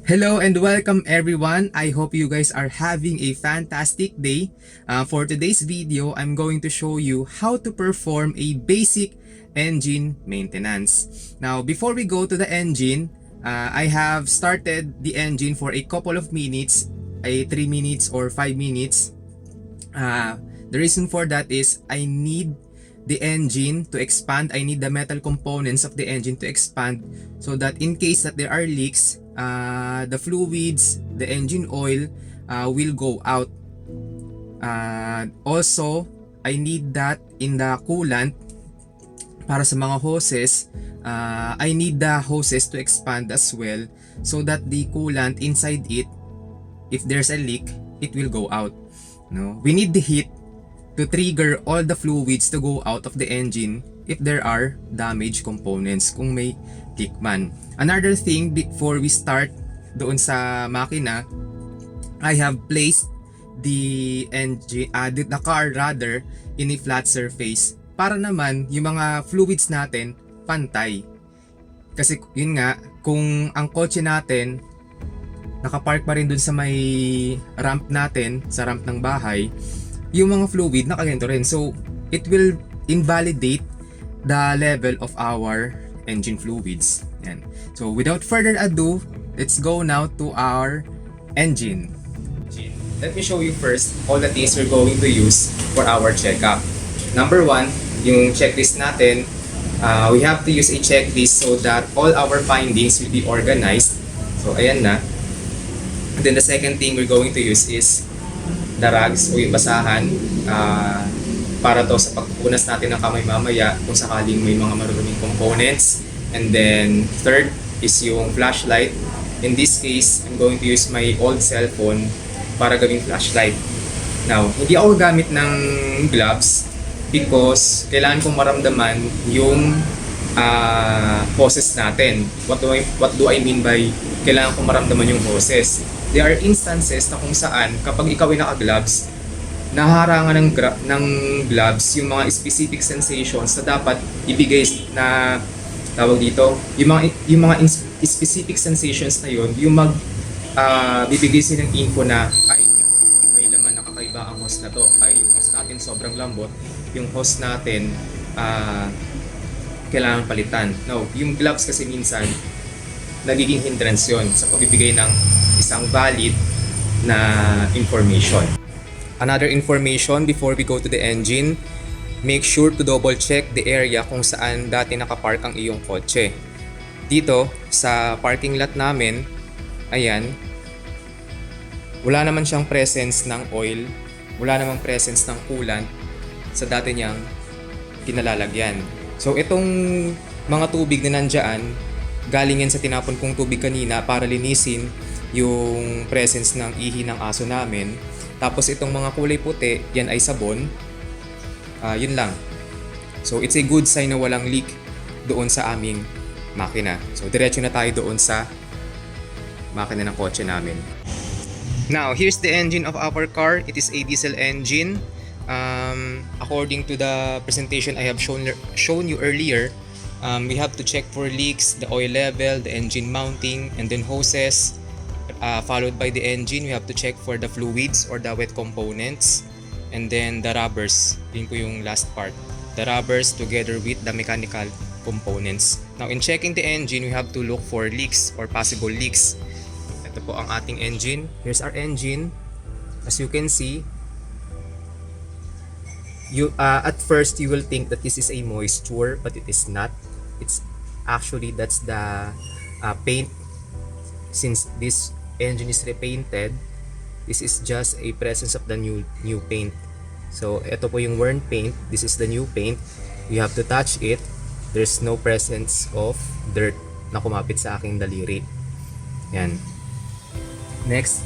Hello and welcome everyone. I hope you guys are having a fantastic day. For today's video, I'm going to show you how to perform a basic engine maintenance. Now, before we go to the engine, I have started the engine for a couple of minutes, 3 minutes or 5 minutes. The reason for that is I need the engine to expand. I need the metal components of the engine to expand so that in case that there are leaks, the fluids, the engine oil will go out. Also, I need that in the coolant para sa mga hoses. I need the hoses to expand as well so that the coolant inside it, if there's a leak, it will go out. No, we need the heat to trigger all the fluids to go out of the engine if there are damaged components, kung may leak man. Another thing, before we start doon sa makina, I have placed the engine, the car rather, in a flat surface para naman yung mga fluids natin pantay. Kasi yun nga, kung ang kotse natin nakapark pa rin dun sa may ramp natin, sa ramp ng bahay, yung mga fluid nakaganto rin. So, it will invalidate the level of our engine fluids. Yan. So, without further ado, let's go now to our engine. Let me show you first all the things we're going to use for our checkup. Number one, yung checklist natin, we have to use a checklist so that all our findings will be organized. So, ayan na. And then the second thing we're going to use is the rags o yung basahan para to sa pagpunas natin ng kamay mamaya kung sakaling may mga maruruming components. And then third is yung flashlight. In this case, I'm going to use my old cellphone para gawing flashlight. Now, hindi ako gagamit ng gloves because kailangan kong maramdaman yung hoses natin. What do I mean by kailangan kong maramdaman yung hoses? There are instances na kung saan kapag ikaw ay naka-gloves, naharangan ng gloves yung mga specific sensations na dapat ibigay na tawag dito, yung mga specific sensations na yun, yung bibigay silang info na ay may laman na kakaiba ang hose na to, ay yung hose natin sobrang lambot, yung hose natin kailangan palitan. No, yung gloves kasi minsan nagiging hindrance yun sa pagbibigay ng isang valid na information. Another information before we go to the engine, make sure to double check the area kung saan dati nakapark ang iyong kotse. Dito sa parking lot namin, ayan, wala naman siyang presence ng oil, wala namang presence ng coolant sa dati niyang kinalalagyan. So itong mga tubig na nandyan, galing yan sa tinapon kong tubig kanina para linisin yung presence ng ihi ng aso namin. Tapos itong mga kulay puti, yan ay sabon. Yun lang. So it's a good sign na walang leak doon sa aming makina. So diretso na tayo doon sa makina ng kotse namin. Now, here's the engine of our car. It is a diesel engine. According to the presentation I have shown you earlier, we have to check for leaks, the oil level, the engine mounting, and then hoses. Followed by the engine, we have to check for the fluids or the wet components. And then the rubbers, yun po yung last part. The rubbers together with the mechanical components. Now in checking the engine, we have to look for leaks or possible leaks. Ito po ang ating engine. Here's our engine. As you can see, at first you will think that this is a moisture, but it is not. It's actually, that's the paint. Since this engine is repainted, this is just a presence of the new paint. So ito po yung worn paint, this is the new paint. You have to touch it. There's no presence of dirt na kumapit sa aking daliri. Yan. Next,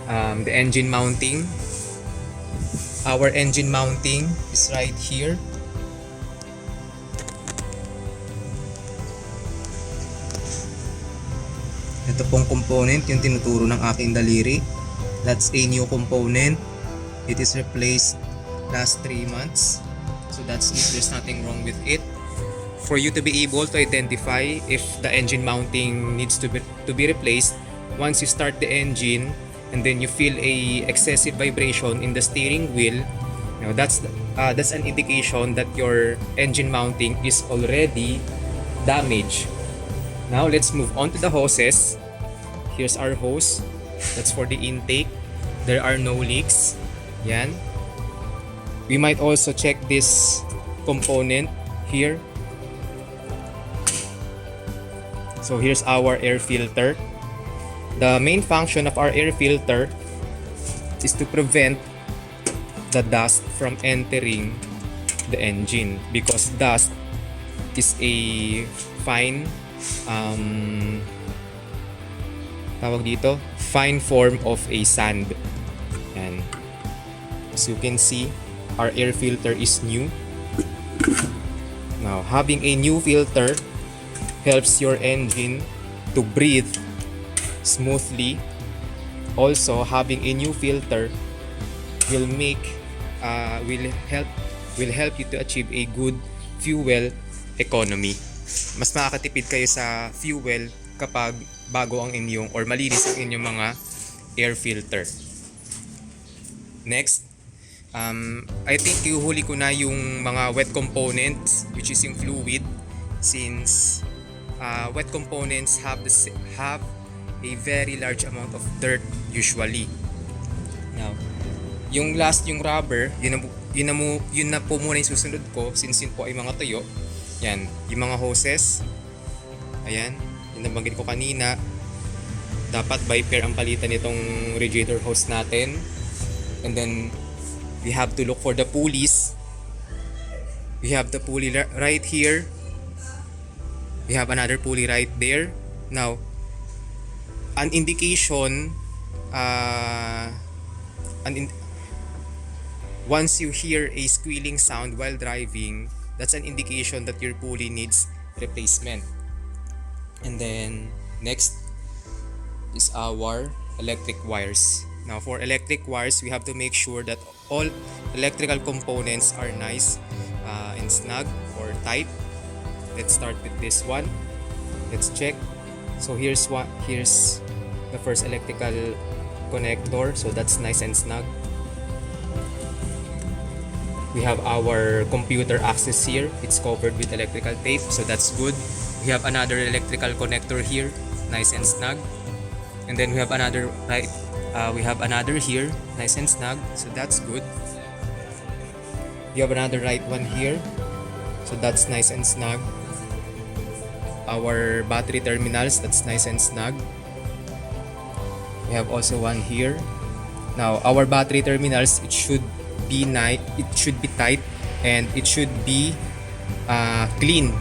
the engine mounting. Our engine mounting is right here. Ito pong component yung tinuturo ng aking daliri. That's a new component. It is replaced last 3 months. So that's it. There's nothing wrong with it. For you to be able to identify if the engine mounting needs to be replaced, once you start the engine and then you feel a excessive vibration in the steering wheel, that's an indication that your engine mounting is already damaged. Now let's move on to the hoses. Here's our hose. That's for the intake. There are no leaks. Yan. We might also check this component here. So here's our air filter. The main function of our air filter is to prevent the dust from entering the engine, because dust is a fine fine form of a sand. And as you can see, our air filter is new. Now, having a new filter helps your engine to breathe smoothly. Also, having a new filter will help you to achieve a good fuel economy. Mas makakatipid kayo sa fuel kapag bago ang inyong or malinis ang inyong mga air filter. Next, I think ihuhuli ko na yung mga wet components, which is yung fluid, since wet components have a very large amount of dirt usually. Now, yung rubber, yun na po muna yung susunod ko, since yun po ay mga tuyo. Yan, yung mga hoses. Ayan, yung nabanggit ko kanina. Dapat by pair ang palitan nitong radiator hose natin. And then, we have to look for the pulleys. We have the pulley right here. We have another pulley right there. Now, an indication, once you hear a squealing sound while driving, that's an indication that your pulley needs replacement. And then next is our electric wires. Now, for electric wires, we have to make sure that all electrical components are nice and snug or tight. Let's start with this one. Let's check. So here's the first electrical connector. So that's nice and snug. We have our computer access here. It's covered with electrical tape, so that's good. We have another electrical connector here, nice and snug. And then we have another here, nice and snug, so that's good. We have another right one here, so that's nice and snug. Our battery terminals, that's nice and snug. We have also one here. Now, our battery terminals, it should be tight, and it should be clean.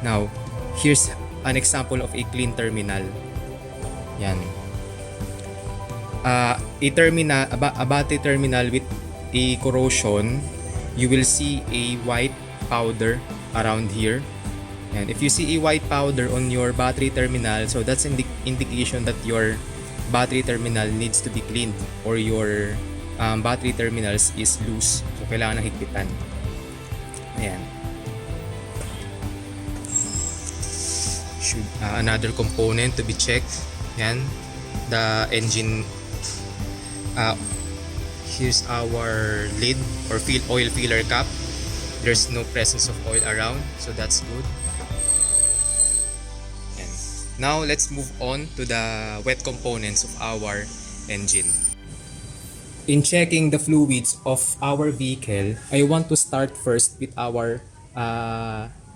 Now, here's an example of a clean terminal. Yan. A battery terminal with a corrosion, you will see a white powder around here. And if you see a white powder on your battery terminal, so that's an indication that your battery terminal needs to be cleaned, or your battery terminals is loose, so kailangan ng higpitan. Ayan. Another component to be checked. Ayan, the engine. Here's our lid or oil filler cap. There's no presence of oil around, so that's good. Ayan. Now let's move on to the wet components of our engine. In checking the fluids of our vehicle, I want to start first with our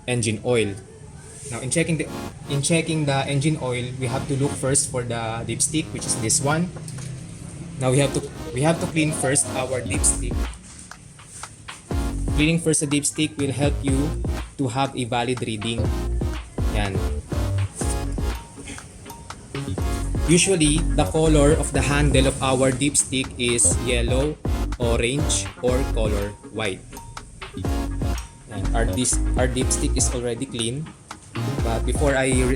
engine oil. Now, in checking the engine oil, we have to look first for the dipstick, which is this one. Now we have to clean first our dipstick. Cleaning first the dipstick will help you to have a valid reading. Yan. Usually, the color of the handle of our dipstick is yellow, orange, or color white. And our dipstick is already clean. But before I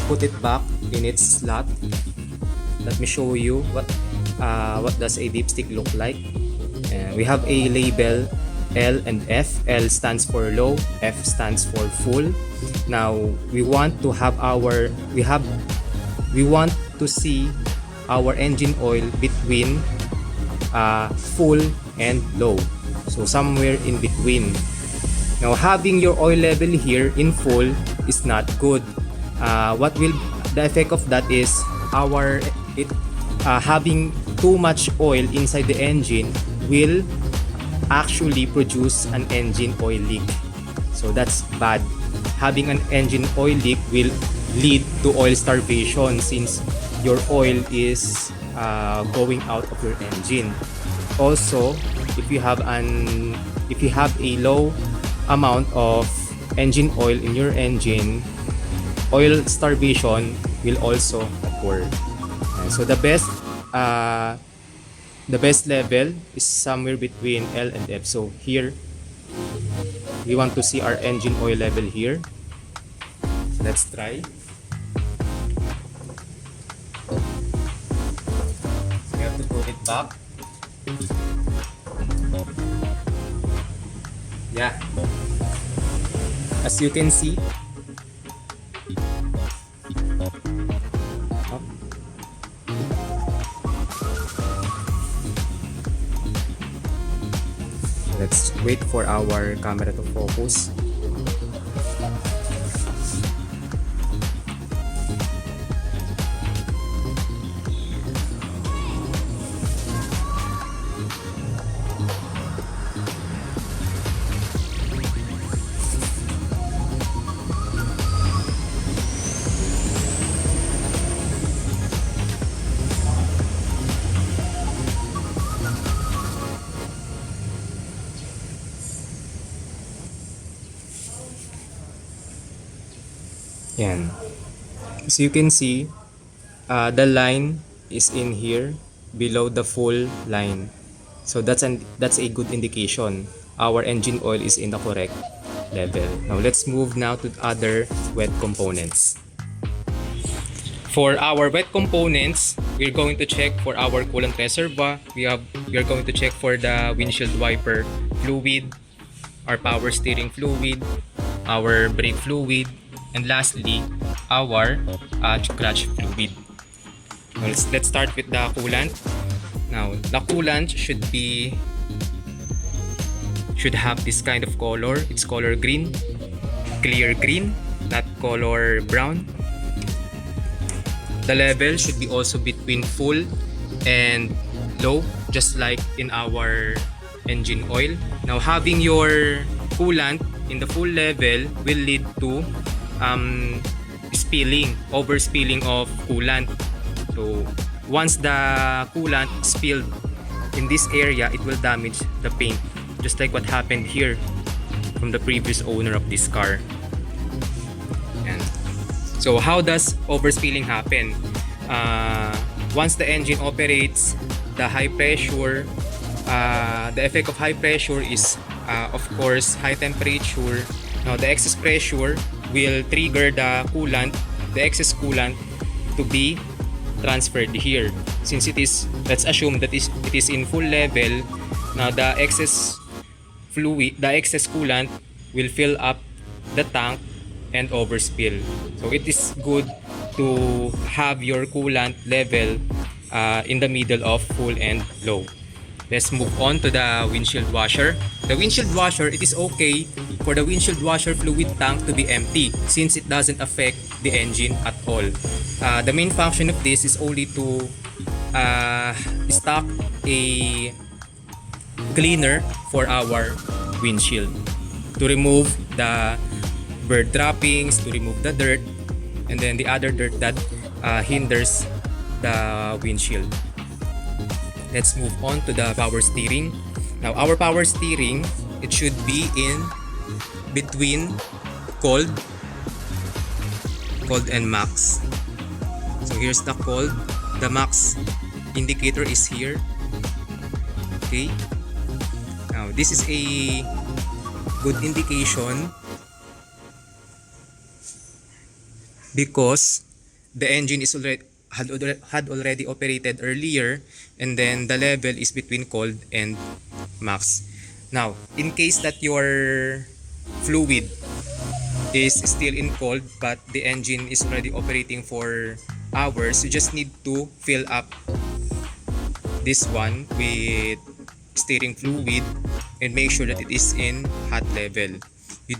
put it back in its slot, let me show you what does a dipstick look like. We have a label L and F. L stands for low, F stands for full. Now we want to to see our engine oil between full and low. So somewhere in between. Now having your oil level here in full is not good. The effect of that is having too much oil inside the engine will actually produce an engine oil leak. So that's bad. Having an engine oil leak will lead to oil starvation since your oil is going out of your engine. Also, if you have a low amount of engine oil in your engine, oil starvation will also occur. So the best level is somewhere between L and F. So here we want to see our engine oil level here. Let's try. We have to put it back. Yeah, as you can see, let's wait for our camera to focus. Yan. As you can see, the line is in here below the full line. So that's a good indication. Our engine oil is in the correct level. Now let's move now to other wet components. For our wet components, we're going to check for our coolant reservoir. We are going to check for the windshield wiper fluid, our power steering fluid, our brake fluid, and lastly, our clutch fluid. Now, let's start with the coolant. Now, the coolant should have this kind of color. It's color green, clear green, not color brown. The level should be also between full and low, just like in our engine oil. Now, having your coolant in the full level will lead to overspilling of coolant. So once the coolant spilled in this area, it will damage the paint, just like what happened here from the previous owner of this car. And so how does overspilling happen? Once the engine operates, the high pressure, the effect of high pressure is of course high temperature. Now the excess pressure will trigger the excess coolant to be transferred here. Since let's assume that it is in full level, now the excess coolant will fill up the tank and overspill. So it is good to have your coolant level in the middle of full and low. Let's move on to the windshield washer. The windshield washer, it is okay for the windshield washer fluid tank to be empty since it doesn't affect the engine at all. The main function of this is only to stock a cleaner for our windshield, to remove the bird droppings, to remove the dirt, and then the other dirt that hinders the windshield. Let's move on to the power steering. Now our power steering, it should be in between cold and max. So here's the cold, the max indicator is here. Okay, now this is a good indication because the engine is had already operated earlier, and then the level is between cold and max. Now in case that your fluid is still in cold but the engine is already operating for hours, you just need to fill up this one with steering fluid and make sure that it is in hot level. You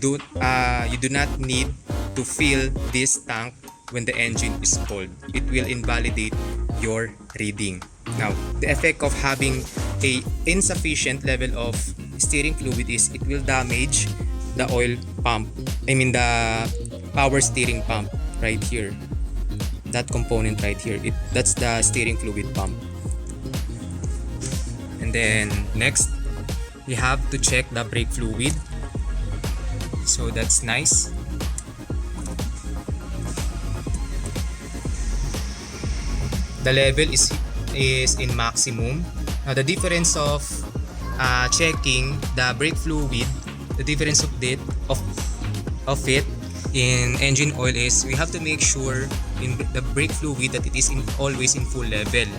do not need to fill this tank when the engine is cold. It will invalidate your reading. Now, the effect of having a insufficient level of steering fluid is it will damage the oil pump. I mean the power steering pump right here. That component right here. That's the steering fluid pump. And then next, we have to check the brake fluid. So that's nice. The level is in maximum. Now the difference of checking the brake fluid, the difference of it in engine oil is we have to make sure in the brake fluid that it is always in full level,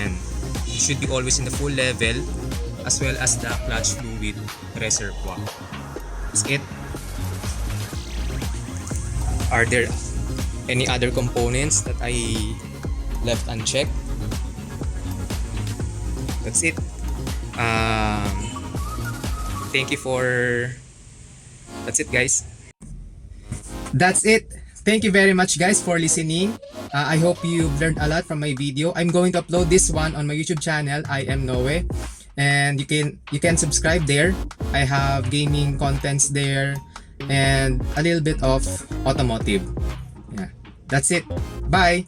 and it should be always in the full level, as well as the clutch fluid reservoir. That's it. Are there any other components that I left unchecked? That's it. That's it, guys. That's it. Thank you very much, guys, for listening. I hope you've learned a lot from my video. I'm going to upload this one on my YouTube channel. I am Noe, and you can subscribe there. I have gaming contents there and a little bit of automotive. Yeah, that's it. Bye.